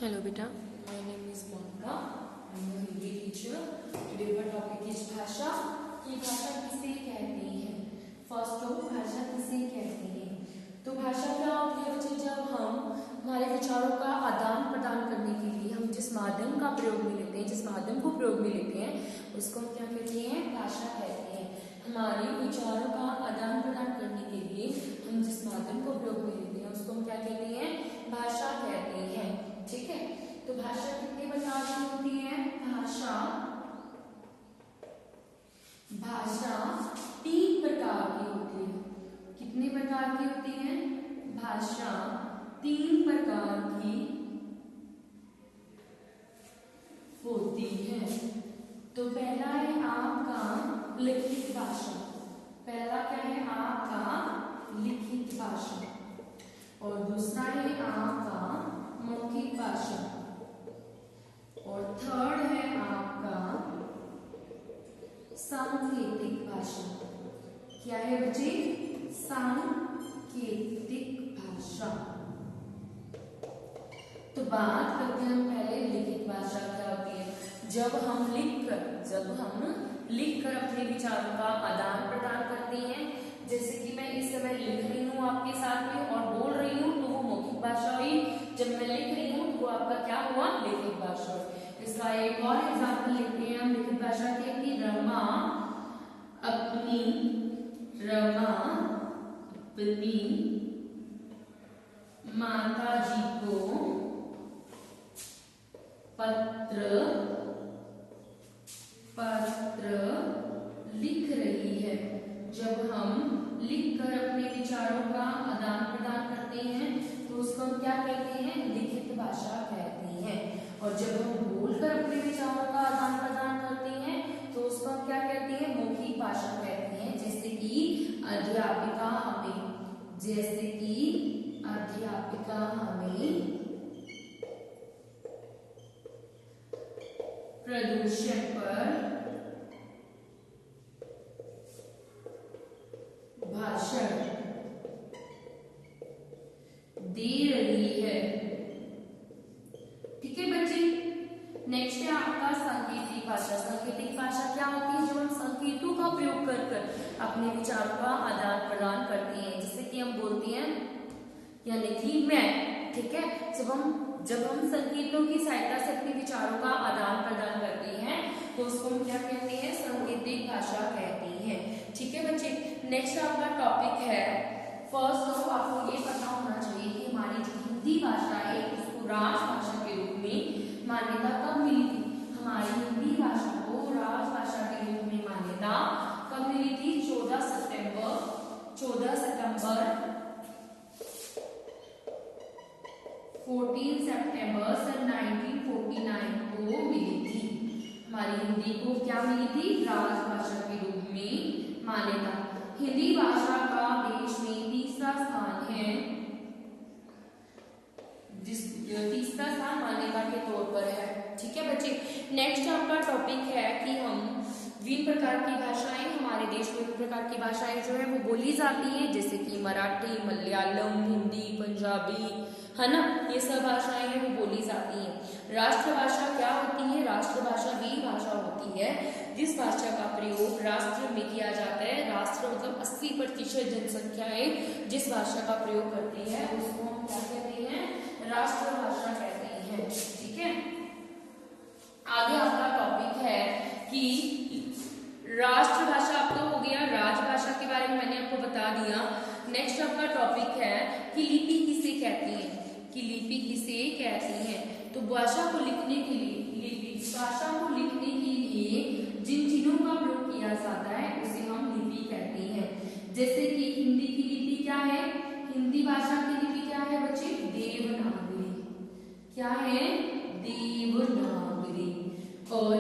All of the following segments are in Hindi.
Hello beta, my name is Monica. I am a Hindi teacher. Today our topic is भाषा. कि भाषा किसे कहते हैं? फर्स्ट ऑफ भाषा किसे कहते हैं? तो भाषा क्या होती है बच्चे? जब हम हमारे विचारों का आदान प्रदान करने के लिए हम जिस माध्यम का प्रयोग में लेते हैं, जिस माध्यम को प्रयोग में लेते हैं, उसको हम क्या कहते हैं? भाषा कहते हैं. हमारे विचारों का आदान प्रदान करने के लिए हम जिस माध्यम को प्रयोग में लेते हैं, उसको हम क्या कहते हैं? भाषा कहते हैं. ठीक है. तो भाषा कितने प्रकार की होती है? भाषा 3 प्रकार की होती है. कितने प्रकार की होती है? भाषा 3 प्रकार की होती है. तो पहला है आपका लिखित भाषा. पहला क्या है? आपका लिखित भाषा. और दूसरा है आपका मौखिक भाषा. और थर्ड है आपका सांकेतिक भाषा. क्या है बच्चे? सांकेतिक भाषा. तो बात करते हैं हम पहले लिखित भाषा क्या होती है. जब हम लिखकर अपने विचारों का आदान प्रदान करते हैं, जैसे कि मैं इस समय लिख रही हूँ आपके साथ में और बोल रही हूँ, तो वो मौखिक भाषा हुई. जब मैं लिख रही हूँ तो वो आपका क्या हुआ? लिखित भाषा हुई. इसका एक और एग्जाम्पल लेते हैं हम लिखित भाषा के कि रमा अपनी माता जी को पत्र लिख रही है. जब हम लिखकर अपने विचारों का आदान प्रदान करते हैं तो उसको हम क्या कहते हैं? लिखित भाषा कहते हैं. और जब हम बोलकर अपने विचारों का आदान प्रदान करते हैं तो उसको हम क्या कहते हैं? मौखिक भाषा कहते हैं. जैसे कि अध्यापिका हमें प्रदूषण पर भाषण दे रही है. ठीक है बच्चे. नेक्स्ट है आपका सांकेतिक भाषा. सांकेतिक भाषा क्या होती है? जब हम संकेतों का प्रयोग कर अपने विचारों का आदान प्रदान करते हैं, जैसे कि हम बोलते हैं यानी कि मैं. ठीक है. जब हम संकेतों की सहायता से अपने विचारों का आदान प्रदान करते हैं तो उसको हम क्या कहते हैं? सांकेतिक भाषा कहते हैं. ठीक है बच्चे. नेक्स्ट आपका टॉपिक है फर्स्ट ऑफ आपको ये पता होना चाहिए कि हमारी जो हिंदी भाषा है उसको राजभाषा के रूप में मान्यता कब मिली थी? हमारी हिंदी भाषा को राजभाषा के रूप में मान्यता कब मिली थी? 14 सितंबर 14 सितंबर सन 1949 को मिली थी. हमारी हिंदी को क्या मिली थी? राजभाषा के रूप में मान्यता. हिंदी भाषा का देश में तीसरा स्थान है. तीसरा स्थान मान्यता के तौर पर है. ठीक है बच्चे. नेक्स्ट आपका टॉपिक है कि हम विभिन्न प्रकार की भाषाएं, हमारे देश में विभिन्न प्रकार की भाषाएं जो है वो बोली जाती हैं, जैसे कि मराठी, मलयालम, हिंदी, पंजाबी, है ना. ये सब भाषाएं हैं वो बोली जाती हैं. राष्ट्रभाषा क्या होती है? राष्ट्रभाषा वी भाषा होती है जिस भाषा का प्रयोग राष्ट्र में किया जाता है. राष्ट्र मतलब 80% जनसंख्याएं जिस भाषा का प्रयोग करती है उसको हम क्या कहते हैं? राष्ट्रभाषा कहते हैं. ठीक है. आगे आपका टॉपिक है कि राष्ट्रभाषा आपका हो गया. राजभाषा के बारे में मैंने आपको बता दिया. नेक्स्ट आपका टॉपिक है कि लिपि किसे कहती है? तो भाषा को लिखने के लिए जिन चिन्हों का प्रयोग किया जाता है उसे हम लिपि कहते हैं. जैसे कि हिंदी की लिपि क्या है? हिंदी भाषा की लिपि क्या है बच्चे? देवनागरी. क्या है? देवनागरी. और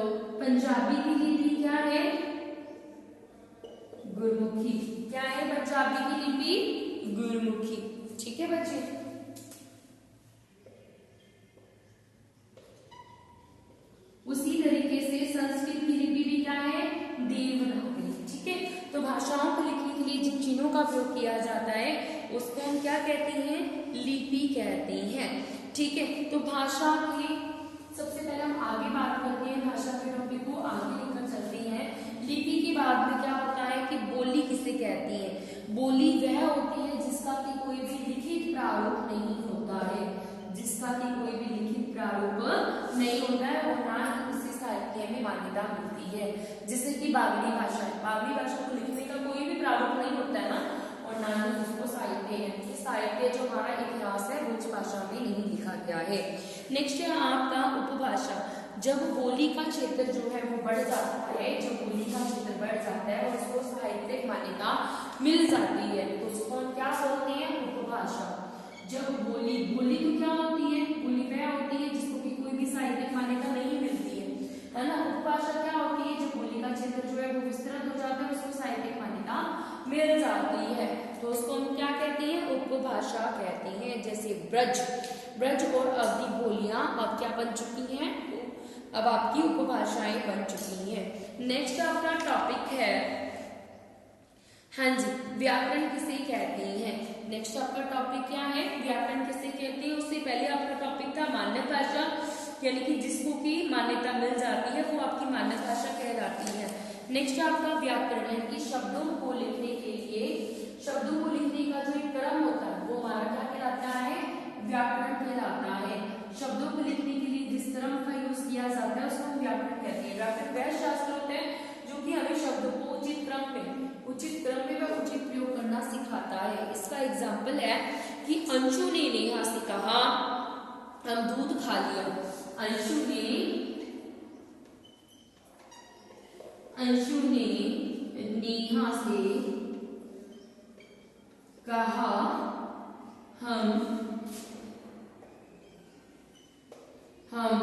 पंजाबी की लिपि क्या है? गुरमुखी. क्या है पंजाबी की लिपि? गुरमुखी. ठीक है बच्चे. उसी तरीके से संस्कृत की लिपि भी क्या है? देवनागरी. ठीक है. तो भाषाओं को लिखने के लिए जिन चिन्हों का प्रयोग किया जाता है उसको हम क्या कहते हैं? लिपि कहते हैं. ठीक है, तो भाषा की सबसे पहले हम आगे बात करते हैं, भाषा के टॉपिक को आगे लेकर चलते हैं। लिपि के बाद में क्या होता है कि बोली किसे कहती है? बोली वह होती है जिसका कि कोई भी लिखित प्रारूप नहीं होता है, जिसका कि कोई भी लिखित प्रारूप नहीं होता है और ना ही उसे साहित्य में मान्यता मिलती है। जैसे कि बागड़ी भाषा है, बागड़ी भाषा को लिखने का कोई भी प्रारूप नहीं होता है ना, और ना ही उसको साहित्य है। साहित्य जो हमारा इतिहास है वो उस भाषा में नहीं लिखा गया है। नेक्स्ट है आपका उपभाषा। जब बोली का क्षेत्र जो है वो बढ़ जाता है, जब बोली का क्षेत्र बढ़ जाता है और उसको साहित्यिक मान्यता मिल जाती है तो उसको हम क्या बोलते हैं? उपभाषा। जब बोली तो क्या होती है? बोली वह होती है जिसको कि कोई भी साहित्यिक मान्यता नहीं मिलती है ना। उपभाषा क्या होती है? जब बोली का क्षेत्र जो है वो विस्तृत हो जाता है, उसको साहित्यिक मान्यता मिल जाती है तो उसको हम क्या कहते हैं? उपभाषा कहते हैं। जैसे ब्रज और अवधी बोलियां अब क्या बन चुकी हैं? अब आपकी उपभाषाएं बन चुकी हैं। नेक्स्ट आपका टॉपिक है, हाँ जी, व्याकरण किसे कहते हैं। नेक्स्ट आपका टॉपिक क्या है? व्याकरण किसे कहते हैं। उससे पहले आपका टॉपिक था मान्य भाषा, यानी कि जिसको की मान्यता मिल जाती है वो आपकी मान्य भाषा कहलाती है। नेक्स्ट आपका व्याकरण है कि शब्दों को लिखने के लिए, शब्दों को लिखने का जो एक क्रम होता है वो हमारा क्या कहलाता है? व्याकरण कहलाता है। शब्दों को लिखने के लिए जिस क्रम का यूज किया जाता है उसको हम व्याकरण कहते हैं। व्याकरण वह शास्त्र होता है जो कि हमें शब्दों को उचित क्रम में व उचित प्रयोग करना सिखाता है। इसका एग्जाम्पल है कि अंशु ने नेहा से कहा हम दूध खा लिया। अंशु ने नेहा से कहा हम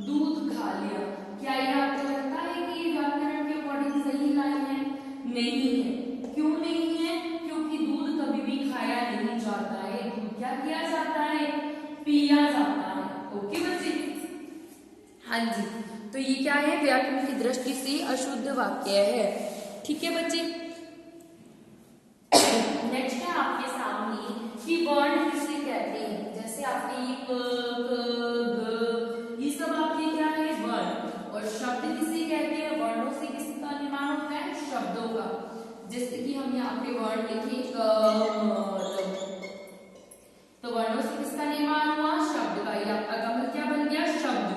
दूध खा लिया। क्या ये आपको लगता है कि ये व्याकरण के अकॉर्डिंग सही लाइन है? नहीं है। क्यों नहीं है? क्योंकि दूध कभी भी खाया नहीं जाता है। दूध क्या किया जाता है? पिया जाता है। ओके बच्चे, हाँ जी, तो ये क्या है? व्याकरण की दृष्टि से अशुद्ध वाक्य है। ठीक है बच्चे। नेक्स्ट है आपके सामने कि वर्ण किसे कहते हैं। जैसे आपके ये क, ग, ये सब आपके क्या है? वर्ण। और शब्द किसे कहते हैं? वर्णों से किसका निर्माण होता है? शब्दों का। जैसे कि हम यहाँ पे वर्ण लिखे तो वर्णों से किसका निर्माण हुआ? शब्द का। ये आपका कमल क्या बन गया? शब्द।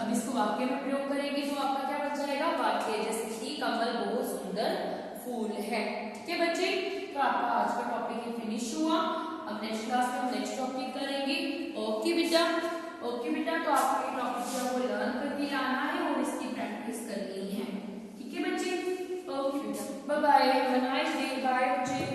अब इसको वाक्य में प्रयोग करेंगे तो आपका क्या बन जाएगा? वाक्य। जैसे कि कमल बहुत सुंदर फूल है। ठीक है बच्चे, तो आपका आज का टॉपिक फिनिश हुआ। अब नेक्स्ट क्लास में हम नेक्स्ट टॉपिक करेंगे। ओके बेटा, तो आपको ये टॉपिक जो है वो लर्न करके लाना है और इसकी प्रैक्टिस करनी है। ठीक है बच्चे, ओके बेटा, bye bye, have a nice day, bye बच्चे।